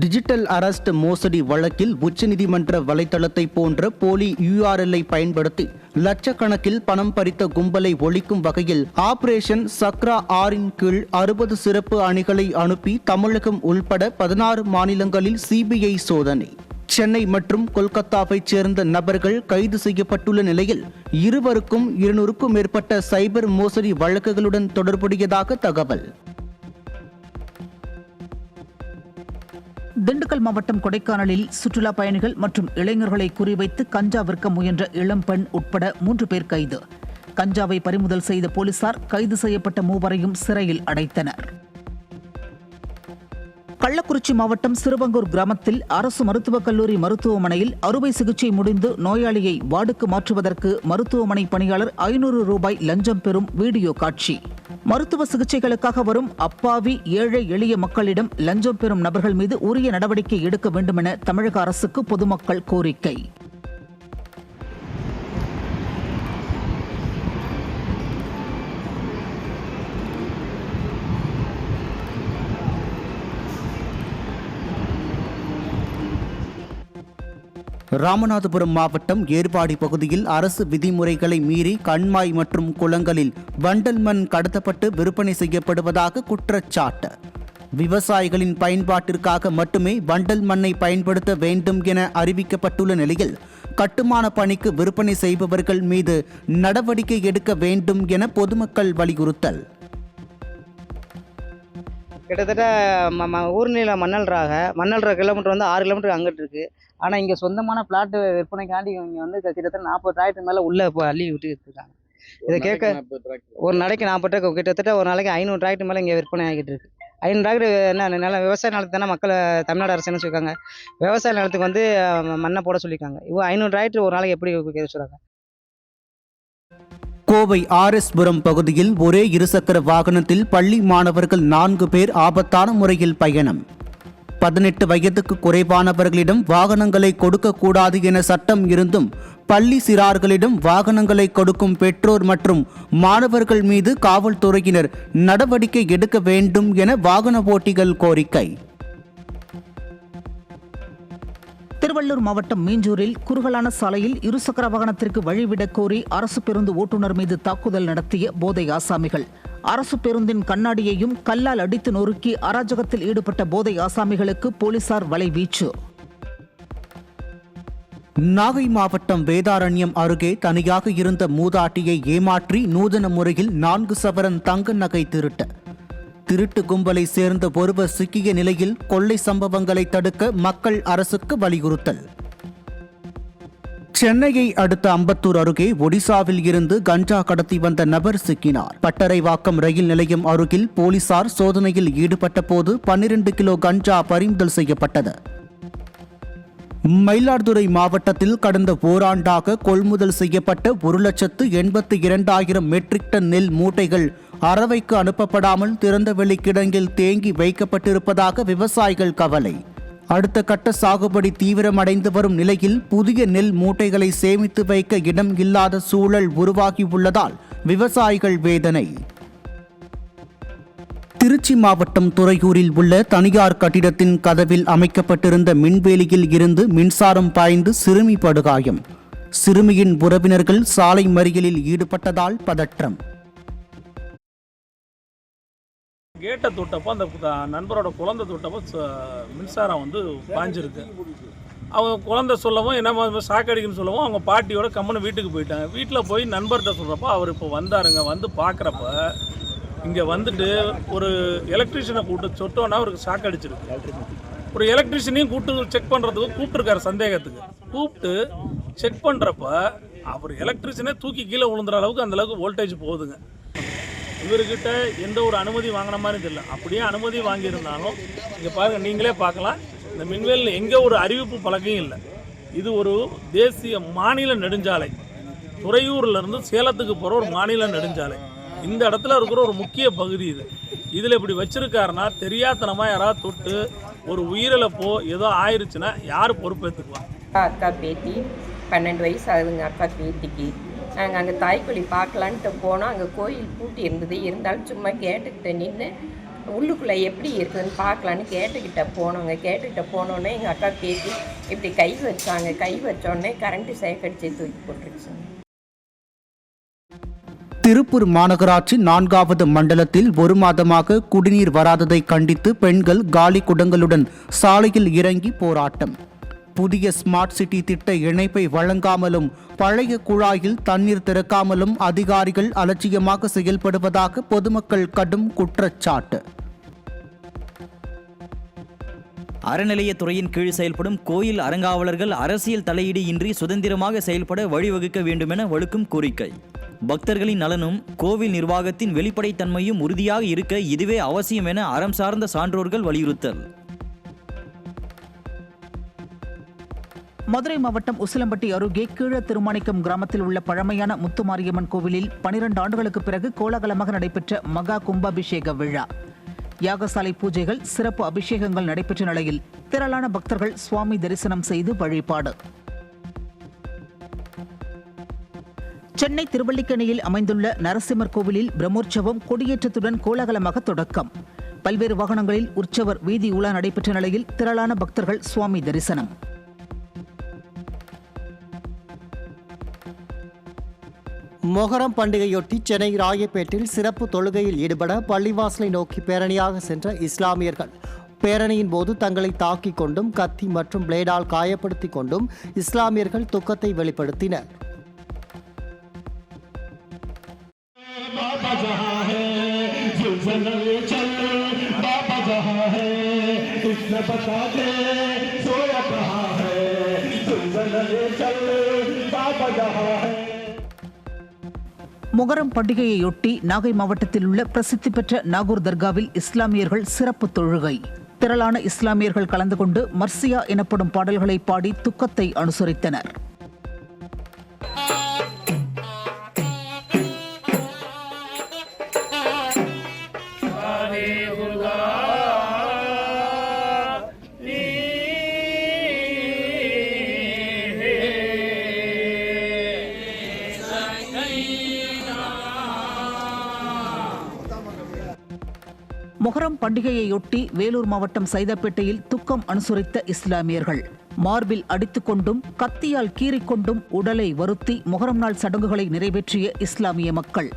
Speaker 3: டிஜிட்டல் அரெஸ்ட் மோசடி வழக்கில் உச்சநீதிமன்ற வலைத்தளத்தை போன்ற போலி URL பயன்படுத்தி லட்சக்கணக்கில் பணம் பறித்த கும்பலை ஒழிக்கும் வகையில் ஆபரேஷன் சக்ரா 6 கீழ் 60 சிறப்பு அணிகளை அனுப்பி தமிழகம் உள்பட 16 மாநிலங்களில் CBI சோதனை. சென்னை மற்றும் கொல்கத்தாவைச் சேர்ந்த நபர்கள் கைது செய்யப்பட்டுள்ள நிலையில் இருவருக்கும் 200க்கும் மேற்பட்ட சைபர் மோசடி வழக்குகளுடன் தொடர்புடையதாக தகவல்.
Speaker 6: திண்டுக்கல் மாவட்டம் கொடைக்கானலில் சுற்றுலா பயணிகள் மற்றும் இளைஞர்களை குறிவைத்து கஞ்சா விற்க முயன்ற இளம்பெண் உட்பட 3 பேர் கைது. கஞ்சாவை பறிமுதல் செய்த போலீசார் கைது செய்யப்பட்ட 3வரையும் சிறையில் அடைத்தனர். கள்ளக்குறிச்சி மாவட்டம் சிறுவங்கூர் கிராமத்தில் அரசு மருத்துவக் கல்லூரி மருத்துவமனையில் அறுவை சிகிச்சை முடிந்து நோயாளியை வார்டுக்கு மாற்றுவதற்கு மருத்துவமனை பணியாளர் 500 ரூபாய் லஞ்சம் பெறும் வீடியோ காட்சி. மருத்துவ சிகிச்சைகளுக்காக வரும் அப்பாவி ஏழை எளிய மக்களிடம் லஞ்சம் பெறும் நபர்கள் மீது உரிய நடவடிக்கை எடுக்க வேண்டுமென தமிழக அரசுக்கு பொதுமக்கள் கோரிக்கை.
Speaker 3: ராமநாதபுரம் மாவட்டம் ஏர்வாடி பகுதியில் அரசு விதிமுறைகளை மீறி கண்மாய் மற்றும் குளங்களில் வண்டல் மண் கடத்தப்பட்டு விற்பனை செய்யப்படுவதாக குற்றச்சாட்டு. விவசாயிகளின் பயன்பாட்டிற்காக மட்டுமே வண்டல் மண்ணை பயன்படுத்த வேண்டும் என அறிவிக்கப்பட்டுள்ள நிலையில் கட்டுமான பணிக்கு விற்பனை செய்பவர்கள் மீது நடவடிக்கை எடுக்க வேண்டும் என பொதுமக்கள் வலியுறுத்தல்.
Speaker 7: கிட்டத்தட்ட ஊர்நில மண்ணல்ற கிலோமீட்டர் வந்து 6 கிலோமீட்டர் அங்கிட்டு இருக்குது. ஆனால் இங்கே சொந்தமான பிளாட்டு விற்பனைக்காண்டி இங்கே வந்து கிட்டத்தட்ட 40 டிராக்டர் மேலே உள்ளே இப்போ அள்ளி விட்டு இருக்காங்க. இதை கேட்க ஒரு நாளைக்கு 40 டிராக்டர், கிட்டத்தட்ட ஒரு நாளைக்கு 500 டிராக்டர் மேலே இங்கே விற்பனை ஆகிட்டு இருக்கு. 500 டிராக்டர் என்ன நில விவசாய நிலத்து தானே மக்கள் தமிழ்நாடு அரசு என்ன சொல்லியிருக்காங்க, விவசாய நிலத்துக்கு வந்து மண்ணை போட சொல்லியிருக்காங்க. இவங்க 500 டிராக்டர் ஒரு நாளைக்கு எப்படி சொல்கிறாங்க?
Speaker 3: கோவை ஆர்எஸ்புரம் பகுதியில் ஒரே இருசக்கர வாகனத்தில் பள்ளி மாணவர்கள் 4 பேர் ஆபத்தான முறையில் பயணம். 18 வயதுக்கு குறைவானவர்களிடம் வாகனங்களை கொடுக்கக்கூடாது என சட்டம் இருந்தும் பள்ளி சிறார்களிடம் வாகனங்களை கொடுக்கும் பெற்றோர் மற்றும் மாணவர்கள் மீது காவல்துறையினர் நடவடிக்கை எடுக்க வேண்டும் என வாகன ஓட்டிகள் கோரிக்கை.
Speaker 6: திருவள்ளூர் மாவட்டம் மீஞ்சூரில் குறுகலான சாலையில் இருசக்கர வாகனத்திற்கு வழிவிடக் கோரி அரசு பேருந்து ஓட்டுநர் மீது தாக்குதல் நடத்திய போதை ஆசாமிகள். அரசு பேருந்தின் கண்ணாடியையும் கல்லால் அடித்து நொறுக்கி அராஜகத்தில் ஈடுபட்ட போதை ஆசாமிகளுக்கு போலீசார் வலைவீச்சு.
Speaker 3: நாகை மாவட்டம் வேதாரண்யம் அருகே தனியாக இருந்த மூதாட்டியை ஏமாற்றி நூதன முறையில் 4 சவரன் தங்க நகை திருட்டு கும்பலை சேர்ந்த ஒருவர் சிக்கிய நிலையில் கொள்ளை சம்பவங்களை தடுக்க மக்கள் அரசுக்கு வலியுறுத்தல். சென்னையை அடுத்த அம்பத்தூர் அருகே ஒடிசாவில் இருந்து கஞ்சா கடத்தி வந்த நபர் சிக்கினார். பட்டறைவாக்கம் ரயில் நிலையம் அருகில் போலீசார் சோதனையில் ஈடுபட்ட போது 12 கிலோ கஞ்சா பறிமுதல் செய்யப்பட்டது. மயிலாடுதுறை மாவட்டத்தில் கடந்த ஓராண்டாக கொள்முதல் செய்யப்பட்ட 1,82,000 மெட்ரிக் டன் நெல் மூட்டைகள் அரவைக்கு அனுப்பப்படாமல் திறந்தவெளி கிடங்கில் தேங்கி வைக்கப்பட்டிருப்பதாக விவசாயிகள் கவலை. அடுத்த கட்ட சாகுபடி தீவிரமடைந்து வரும் நிலையில் புதிய நெல் மூட்டைகளை சேமித்து வைக்க இடம் இல்லாத சூழல் உருவாகியுள்ளதால் விவசாயிகள் வேதனை. திருச்சி மாவட்டம் துறையூரில் உள்ள தனியார் கட்டிடத்தின் கதவில் அமைக்கப்பட்டிருந்த மின்வேலியில் இருந்து மின்சாரம் பாய்ந்து சிறுமி படுகாயம். சிறுமியின் உறவினர்கள் சாலை மறியலில் ஈடுபட்டதால் பதற்றம்.
Speaker 8: கேட்டை தொட்டப்போ அந்த நண்பரோட குழந்தை தொட்டப்போ மின்சாரம் வந்து பாஞ்சிருக்கு. அவங்க குழந்தை சொல்லவும் என்ன சாக்கடிக்குன்னு சொல்லவும் அவங்க பாட்டியோட கம்முன்னு வீட்டுக்கு போயிட்டாங்க. வீட்டில் போய் நண்பர்கிட்ட சொல்கிறப்போ அவர் இப்போ வந்தாருங்க. வந்து பார்க்குறப்ப இங்கே வந்துட்டு ஒரு எலக்ட்ரிஷியனை கூப்பிட்டு சொட்டோன்னா அவருக்கு ஷாக் அடிச்சிருக்கு. ஒரு எலக்ட்ரிஷியனையும் கூப்பிட்டு செக் பண்ணுறதுக்கு கூப்பிட்டுருக்காரு சந்தேகத்துக்கு. கூப்பிட்டு செக் பண்ணுறப்ப அவர் எலக்ட்ரிஷியனே தூக்கி கீழே விழுந்துற அளவுக்கு அந்தளவுக்கு வோல்டேஜ் போகுதுங்க. இவர்கிட்ட எந்த ஒரு அனுமதி வாங்கின மாதிரி தெரியல. அப்படியே அனுமதி வாங்கியிருந்தாலும் இங்கே பாருங்கள், நீங்களே பார்க்கலாம், இந்த மின்வேலில் எங்கே ஒரு அறிவிப்பு பலகையும் இல்லை. இது ஒரு தேசிய மாநில நெடுஞ்சாலை. துறையூர்லேருந்து சேலத்துக்கு போகிற ஒரு மாநில நெடுஞ்சாலை. இந்த இடத்துல இருக்கிற ஒரு முக்கிய பகுதி இது. இதில் இப்படி வச்சிருக்காருன்னா தெரியாதனமாக யாராவது தொட்டு ஒரு உயிரிழப்போ ஏதோ ஆயிடுச்சுன்னா யார் பொறுப்பேற்றுக்குவா?
Speaker 9: அக்கா பேத்தி 12 வயசு ஆகுதுங்க அக்கா பேத்திக்கு. நாங்கள் அங்கே தாய்க்குழி பார்க்கலான்ட்டு போனோம். அங்கே கோயில் பூட்டி இருந்தது. இருந்தாலும் சும்மா கேட்டுக்கிட்ட நின்று உள்ளுக்குள்ளே எப்படி இருக்குதுன்னு பார்க்கலான்னு கேட்டுக்கிட்ட போனோங்க. கேட்டுக்கிட்ட போனோன்னே எங்கள் அக்கா பேத்தி இப்படி கை வச்சாங்க. கை வச்சோடனே கரண்ட்டு சேகடிச்சு தூக்கி போட்டுருச்சுங்க.
Speaker 3: திருப்பூர் மாநகராட்சி 4வது மண்டலத்தில் 1 மாதமாக குடிநீர் வராததை கண்டித்து பெண்கள் காலி குடங்களுடன் சாலையில் இறங்கி போராட்டம். புதிய ஸ்மார்ட் சிட்டி திட்ட இணைப்பை வழங்காமலும் பழைய குழாயில் தண்ணீர் திறக்காமலும் அதிகாரிகள் அலட்சியமாக செயல்படுவதாக பொதுமக்கள் கடும் குற்றச்சாட்டு.
Speaker 4: அறநிலையத்துறையின் கீழ் செயல்படும் கோயில் அறங்காவலர்கள் அரசியல் தலையீடு இன்றி சுதந்திரமாக செயல்பட வழிவகுக்க வேண்டுமென வலுக்கும் கோரிக்கை. பக்தர்களின் நலனும் கோவில் நிர்வாகத்தின் வெளிப்படைத்தன்மையும் உறுதியாக இருக்க இதுவே அவசியம் என அறம் சார்ந்த சான்றோர்கள் வலியுறுத்தல்.
Speaker 6: மதுரை மாவட்டம் உசிலம்பட்டி அருகே கீழ திருமாணிக்கம் கிராமத்தில் உள்ள பழமையான முத்துமாரியம்மன் கோவிலில் 12 ஆண்டுகளுக்கு பிறகு கோலாகலமாக நடைபெற்ற மகா கும்பாபிஷேக விழா. யாகசாலை பூஜைகள், சிறப்பு அபிஷேகங்கள் நடைபெற்ற நிலையில் திரளான பக்தர்கள் சுவாமி தரிசனம் செய்து வழிபாடு. சென்னை திருவல்லிக்கேணியில் அமைந்துள்ள நரசிம்மர் கோவிலில் பிரம்மோற்சவம் கொடியேற்றத்துடன் கோலாகலமாக தொடக்கம். பல்வேறு வாகனங்களில் உற்சவர் வீதி உலா நடைபெற்ற நிலையில் திரளான பக்தர்கள் சுவாமி தரிசனம்.
Speaker 10: மொஹரம் பண்டிகையொட்டி சென்னை ராயப்பேட்டில் சிறப்பு தொழுகையில் ஈடுபட பள்ளிவாசலை நோக்கி பேரணியாக சென்ற இஸ்லாமியர்கள் பேரணியின் போது தங்களை தாக்கிக் கொண்டும் கத்தி மற்றும் பிளேடால் காயப்படுத்திக் கொண்டும் இஸ்லாமியர்கள் துக்கத்தை வெளிப்படுத்தினர்.
Speaker 6: முகரம் பண்டிகையையொட்டி நாகை மாவட்டத்தில் உள்ள பிரசித்தி பெற்ற நாகூர் தர்காவில் இஸ்லாமியர்கள் சிறப்பு தொழுகை. திரளான இஸ்லாமியர்கள் கலந்து கொண்டு மர்சியா எனப்படும் பாடல்களை பாடி துக்கத்தை அனுசரித்தனர். முகரம் பண்டிகையையொட்டி வேலூர் மாவட்டம் சைதாப்பேட்டையில் துக்கம் அனுசரித்த இஸ்லாமியர்கள் மார்பில் அடித்துக்கொண்டும் கத்தியால் கீறிக்கொண்டும் உடலை வருத்தி முகரம் நாள் சடங்குகளை நிறைவேற்றிய இஸ்லாமிய மக்கள்.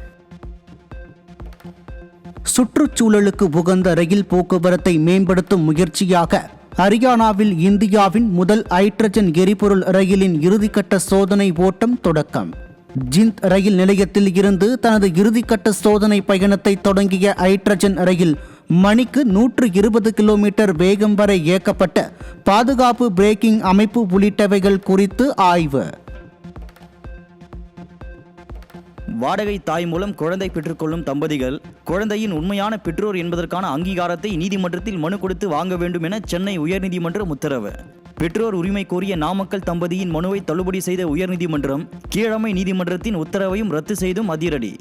Speaker 3: சுற்றுச்சூழலுக்கு உகந்த ரயில் போக்குவரத்தை மேம்படுத்தும் முயற்சியாக ஹரியானாவில் இந்தியாவின் முதல் ஹைட்ரஜன் எரிபொருள் ரயிலின் இறுதிக்கட்ட சோதனை ஓட்டம் தொடக்கம். ஜிந்த் ரயில் நிலையத்தில் இருந்து தனது இறுதிக்கட்ட சோதனை பயணத்தை தொடங்கிய ஹைட்ரஜன் ரயில் மணிக்கு 120 கிலோமீட்டர் வேகம் வரை இயக்கப்பட்ட பாதுகாப்பு பிரேக்கிங் அமைப்பு உள்ளிட்டவைகள் குறித்து ஆய்வு.
Speaker 4: வாடகை தாய் மூலம் குழந்தை பெற்றுக்கொள்ளும் தம்பதிகள் குழந்தையின் உண்மையான பெற்றோர் என்பதற்கான அங்கீகாரத்தை நீதிமன்றத்தில் மனு கொடுத்து வாங்க வேண்டும் என சென்னை உயர்நீதிமன்றம் உத்தரவு. பெற்றோர் உரிமை கோரிய நாமக்கல் தம்பதியின் மனுவை தள்ளுபடி செய்த உயர்நீதிமன்றம் கீழமை நீதிமன்றத்தின் உத்தரவையும் ரத்து செய்தும் அதிரடி.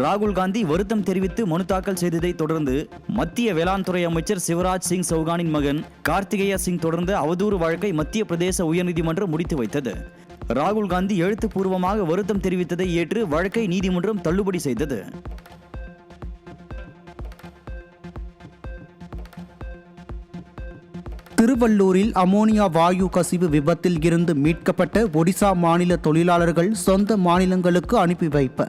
Speaker 4: ராகுல் காந்தி வருத்தம் தெரிவித்து மனு தாக்கல் செய்ததை தொடர்ந்து மத்திய வேளாண் துறை அமைச்சர் சிவராஜ் சிங் சௌகானின் மகன் கார்த்திகேய சிங் தொடர்ந்த அவதூறு வழக்கை மத்திய பிரதேச உயர்நீதிமன்றம் முடித்து வைத்தது. ராகுல் காந்தி எழுத்துப்பூர்வமாக வருத்தம் தெரிவித்ததை ஏற்று வழக்கை நீதிமன்றம் தள்ளுபடி செய்தது.
Speaker 3: திருவள்ளூரில் அமோனியா வாயு கசிவு விபத்தில் இருந்து மீட்கப்பட்ட ஒடிசா மாநில தொழிலாளர்கள் சொந்த மாநிலங்களுக்கு அனுப்பி வைப்பு.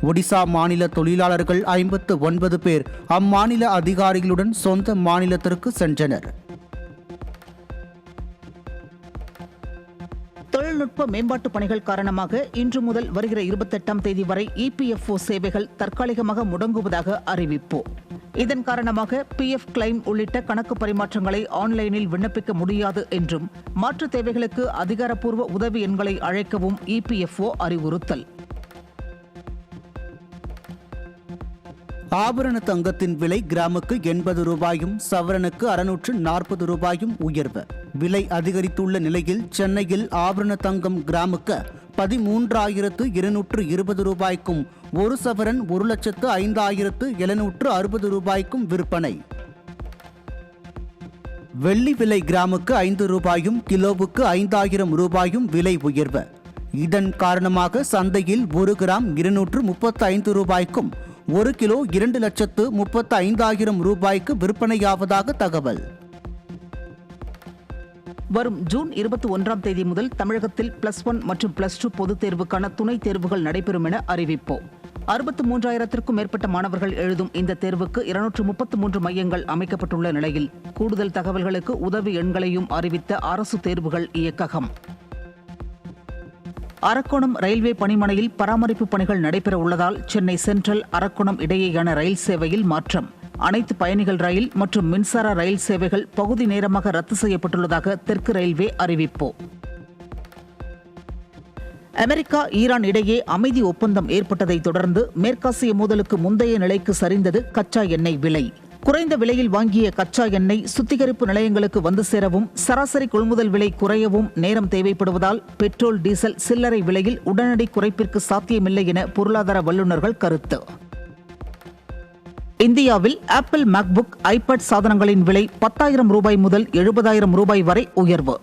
Speaker 3: ஒடிசா மாநில தொழிலாளர்கள் 59 பேர் அம்மாநில அதிகாரிகளுடன் சொந்த மாநிலத்திற்கு சென்றனர்.
Speaker 6: தொழில்நுட்ப மேம்பாட்டு பணிகள் காரணமாக இன்று முதல் வருகிற 28ஆம் தேதி வரை EPFO சேவைகள் தற்காலிகமாக முடங்குவதாக அறிவிப்பு. இதன் காரணமாக PF கிளைம் உள்ளிட்ட கணக்கு பரிமாற்றங்களை ஆன்லைனில் விண்ணப்பிக்க முடியாது என்றும் மாற்று தேவைகளுக்கு அதிகாரப்பூர்வ உதவி எண்களை அழைக்கவும் EPFO அறிவுறுத்தல்.
Speaker 3: ஆபரண தங்கத்தின் விலை கிராமுக்கு 80 ரூபாயும் சவரனுக்கு 640 ரூபாயும் உயர்வு. விலை அதிகரித்துள்ள நிலையில் சென்னையில் ஆபரண தங்கம் கிராமுக்கு 13,220 ரூபாய்க்கும் ஒரு சவரன் 1,05,760 ரூபாய்க்கும் விற்பனை. வெள்ளி விலை கிராமுக்கு 5 ரூபாயும் கிலோவுக்கு 5,000 ரூபாயும் விலை உயர்வு. இதன் காரணமாக சந்தையில் 1 கிராம் 235 ரூபாய்க்கும் 1 கிலோ 2,35,000 ரூபாய்க்கு விற்பனையாவதாக தகவல்.
Speaker 6: வரும் ஜூன் 21ஆம் தேதி முதல் தமிழகத்தில் +1 மற்றும் +2 பொதுத் தேர்வுக்கான துணைத் தேர்வுகள் நடைபெறும் என அறிவிப்பு. 63,000க்கும் மேற்பட்ட மாணவர்கள் எழுதும் இந்த தேர்வுக்கு 233 மையங்கள் அமைக்கப்பட்டுள்ள நிலையில் கூடுதல் தகவல்களுக்கு உதவி எண்களையும் அறிவித்த அரசு தேர்வுகள் இயக்ககம். அரக்கோணம் ரயில்வே பணிமனையில் பராமரிப்பு பணிகள் நடைபெற உள்ளதால் சென்னை சென்ட்ரல் அரக்கோணம் இடையேயான ரயில் சேவையில் மாற்றம். அனைத்து பயணிகள் ரயில் மற்றும் மின்சார ரயில் சேவைகள் பகுதி நேரமாக ரத்து செய்யப்பட்டுள்ளதாக தெற்கு ரயில்வே அறிவிப்பு. அமெரிக்கா ஈரான் இடையே அமைதி ஒப்பந்தம் ஏற்பட்டதை தொடர்ந்து மேற்காசிய மோதலுக்கு முந்தைய நிலைக்கு சரிந்தது கச்சா எண்ணெய் விலை. குறைந்த விலையில் வாங்கிய கச்சா எண்ணெய் சுத்திகரிப்பு நிலையங்களுக்கு வந்து சேரவும் சராசரி கொள்முதல் விலை குறையவும் நேரம் தேவைப்படுவதால் பெட்ரோல் டீசல் சில்லறை விலையில் உடனடி குறைப்பிற்கு சாத்தியமில்லை என பொருளாதார வல்லுநர்கள் கருத்து. இந்தியாவில் ஆப்பிள் மேக்புக் ஐபேட் சாதனங்களின் விலை 10,000 ரூபாய் முதல் 70,000 ரூபாய் வரை உயர்வு.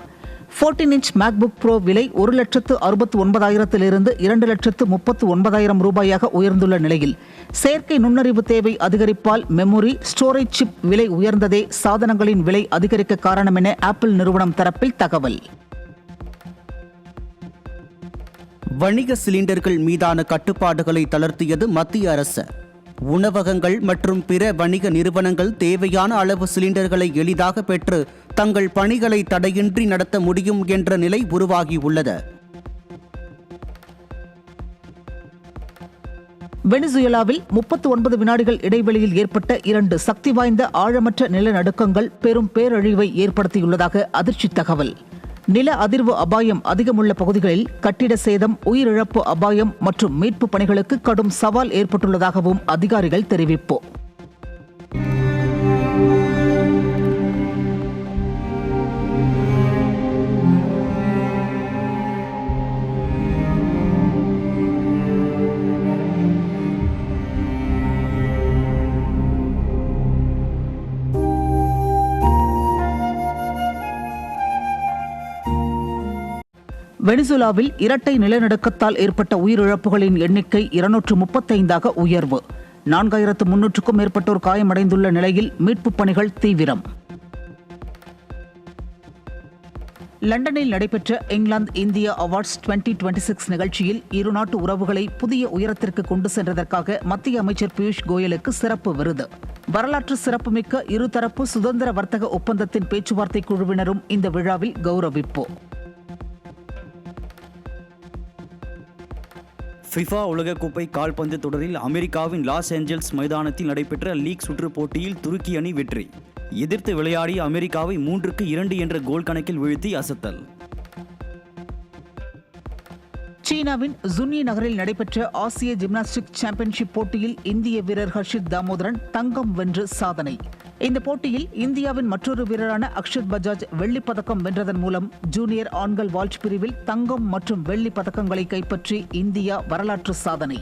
Speaker 6: 14 இன்ச் மேக்புக் ப்ரோ விலை 1,69,000 2,39,000 ரூபாயாக உயர்ந்துள்ள நிலையில் செயற்கை நுண்ணறிவு தேவை அதிகரிப்பால் மெமரி ஸ்டோரேஜ் சிப் விலை உயர்ந்ததே சாதனங்களின் விலை அதிகரிக்க காரணம் என ஆப்பிள் நிறுவனம் தரப்பில் தகவல்.
Speaker 3: வணிக சிலிண்டர்கள் மீதான கட்டுப்பாடுகளை தளர்த்தியது மத்திய அரசு. உணவகங்கள் மற்றும் பிற வணிக நிறுவனங்கள் தேவையான அளவு சிலிண்டர்களை எளிதாக பெற்று தங்கள் பணிகளை தடையின்றி நடத்த முடியும் என்ற நிலை உருவாகியுள்ளது.
Speaker 6: வெனிசுவேலாவில் 39 வினாடிகள் இடைவெளியில் ஏற்பட்ட 2 சக்தி வாய்ந்த ஆழமற்ற நிலநடுக்கங்கள் பெரும் பேரழிவை ஏற்படுத்தியுள்ளதாக அதிர்ச்சி தகவல். நில அதிர்வு அபாயம் அதிகமுள்ள பகுதிகளில் கட்டிட சேதம், உயிரிழப்பு அபாயம் மற்றும் மீட்பு பணிகளுக்கு கடும் சவால் ஏற்பட்டுள்ளதாகவும் அதிகாரிகள் தெரிவிப்பு. வெனிசுவேலாவில் இரட்டை நிலநடுக்கத்தால் ஏற்பட்ட உயிரிழப்புகளின் எண்ணிக்கை 235ஆக உயர்வு. 4300க்கும் மேற்பட்டோர் காயமடைந்துள்ள நிலையில் மீட்புப் பணிகள் தீவிரம். லண்டனில் நடைபெற்ற இங்கிலாந்து இந்தியா அவார்ட்ஸ் 2026 நிகழ்ச்சியில் இருநாட்டு உறவுகளை புதிய உயரத்திற்கு கொண்டு சென்றதற்காக மத்திய அமைச்சர் பியூஷ் கோயலுக்கு சிறப்பு விருது. வரலாற்று சிறப்புமிக்க இருதரப்பு சுதந்திர வர்த்தக ஒப்பந்தத்தின் பேச்சுவார்த்தை குழுவினரும் இந்த விழாவில் கௌரவிப்பு.
Speaker 4: ஃபிஃபா உலகக்கோப்பை கால்பந்து தொடரில் அமெரிக்காவின் லாஸ் ஏஞ்சல்ஸ் மைதானத்தில் நடைபெற்ற லீக் சுற்று போட்டியில் துருக்கி அணி வெற்றி. எதிர்த்து விளையாடிய அமெரிக்காவை 3-2 என்ற கோல் கணக்கில் வீழ்த்தி அசத்தல்.
Speaker 6: சீனாவின் ஜுன்யி நகரில் நடைபெற்ற ஆசிய ஜிம்னாஸ்டிக் சாம்பியன்ஷிப் போட்டியில் இந்திய வீரர் ஹர்ஷித் தாமோதரன் தங்கம் வென்று சாதனை. இந்த போட்டியில் இந்தியாவின் மற்றொரு வீரரான அக்ஷத் பஜாஜ் வெள்ளிப் பதக்கம் வென்றதன் மூலம் ஜூனியர் ஆண்கள் வால்ட் பிரிவில் தங்கம் மற்றும் வெள்ளிப் பதக்கங்களை கைப்பற்றி இந்தியா வரலாற்று சாதனை.